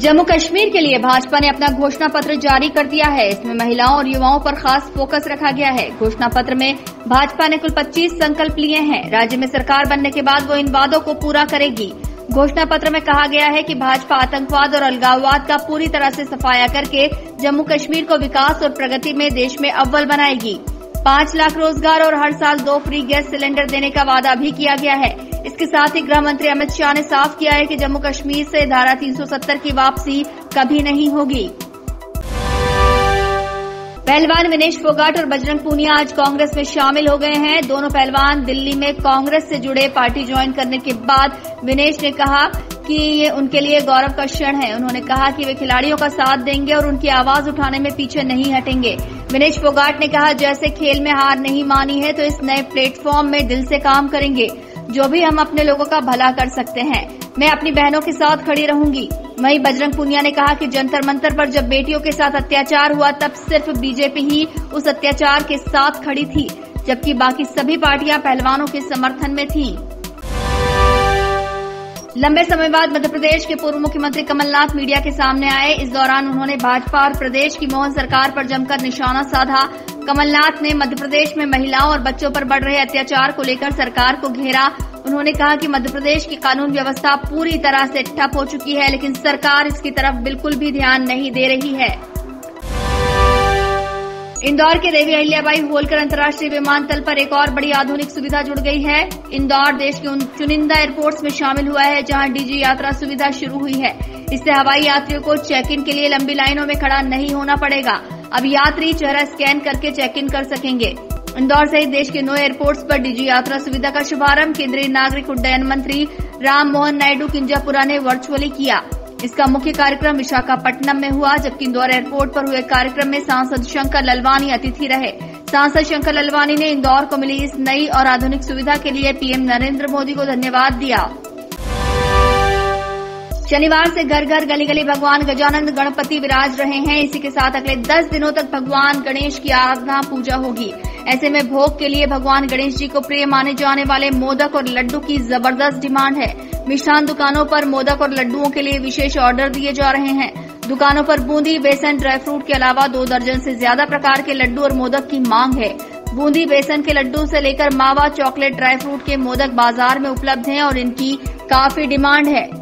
जम्मू कश्मीर के लिए भाजपा ने अपना घोषणा पत्र जारी कर दिया है। इसमें महिलाओं और युवाओं पर खास फोकस रखा गया है। घोषणा पत्र में भाजपा ने कुल 25 संकल्प लिए हैं। राज्य में सरकार बनने के बाद वो इन वादों को पूरा करेगी। घोषणा पत्र में कहा गया है कि भाजपा आतंकवाद और अलगाववाद का पूरी तरह से सफाया करके जम्मू कश्मीर को विकास और प्रगति में देश में अव्वल बनाएगी। 5 लाख रोजगार और हर साल 2 फ्री गैस सिलेंडर देने का वादा भी किया गया है। इसके साथ ही गृह मंत्री अमित शाह ने साफ किया है कि जम्मू कश्मीर से धारा 370 की वापसी कभी नहीं होगी। पहलवान विनेश फोगाट और बजरंग पूनिया आज कांग्रेस में शामिल हो गए हैं। दोनों पहलवान दिल्ली में कांग्रेस से जुड़े पार्टी ज्वाइन करने के बाद विनेश ने कहा कि ये उनके लिए गौरव का क्षण है। उन्होंने कहा कि वे खिलाड़ियों का साथ देंगे और उनकी आवाज उठाने में पीछे नहीं हटेंगे। विनेश फोगाट ने कहा, जैसे खेल में हार नहीं मानी है तो इस नए प्लेटफॉर्म में दिल से काम करेंगे। जो भी हम अपने लोगों का भला कर सकते हैं, मैं अपनी बहनों के साथ खड़ी रहूंगी। वहीं बजरंग पूनिया ने कहा कि जंतर मंतर पर जब बेटियों के साथ अत्याचार हुआ तब सिर्फ बीजेपी ही उस अत्याचार के साथ खड़ी थी, जबकि बाकी सभी पार्टियां पहलवानों के समर्थन में थीं। लंबे समय बाद मध्य प्रदेश के पूर्व मुख्यमंत्री कमलनाथ मीडिया के सामने आए। इस दौरान उन्होंने भाजपा और प्रदेश की मोहन सरकार पर जमकर निशाना साधा। कमलनाथ ने मध्य प्रदेश में महिलाओं और बच्चों पर बढ़ रहे अत्याचार को लेकर सरकार को घेरा। उन्होंने कहा कि मध्य प्रदेश की कानून व्यवस्था पूरी तरह से ठप हो चुकी है, लेकिन सरकार इसकी तरफ बिल्कुल भी ध्यान नहीं दे रही है। इंदौर के देवी अहिल्याबाई होलकर अंतर्राष्ट्रीय विमानतल पर एक और बड़ी आधुनिक सुविधा जुड़ गई है। इंदौर देश के उन चुनिंदा एयरपोर्ट्स में शामिल हुआ है जहां डीजी यात्रा सुविधा शुरू हुई है। इससे हवाई यात्रियों को चेक इन के लिए लंबी लाइनों में खड़ा नहीं होना पड़ेगा। अब यात्री चेहरा स्कैन करके चेक इन कर सकेंगे। इंदौर सहित देश के 9 एयरपोर्ट्स पर डीजी यात्रा सुविधा का शुभारंभ केंद्रीय नागरिक उड्डयन मंत्री राम मोहन नायडू किंजापुरा ने वर्चुअली किया। इसका मुख्य कार्यक्रम विशाखापट्टनम में हुआ, जबकि इंदौर एयरपोर्ट पर हुए कार्यक्रम में सांसद शंकर ललवानी अतिथि रहे। सांसद शंकर ललवानी ने इंदौर को मिली इस नई और आधुनिक सुविधा के लिए पीएम नरेंद्र मोदी को धन्यवाद दिया। शनिवार से घर घर गली गली भगवान गजानन गणपति विराज रहे हैं। इसी के साथ अगले 10 दिनों तक भगवान गणेश की आराधना पूजा होगी। ऐसे में भोग के लिए भगवान गणेश जी को प्रिय माने जाने वाले मोदक और लड्डू की जबरदस्त डिमांड है। मिष्ठान दुकानों पर मोदक और लड्डुओं के लिए विशेष ऑर्डर दिए जा रहे हैं। दुकानों पर बूंदी, बेसन, ड्राई फ्रूट के अलावा 2 दर्जन से ज्यादा प्रकार के लड्डू और मोदक की मांग है। बूंदी, बेसन के लड्डू से लेकर मावा, चॉकलेट, ड्राई फ्रूट के मोदक बाजार में उपलब्ध हैं और इनकी काफी डिमांड है।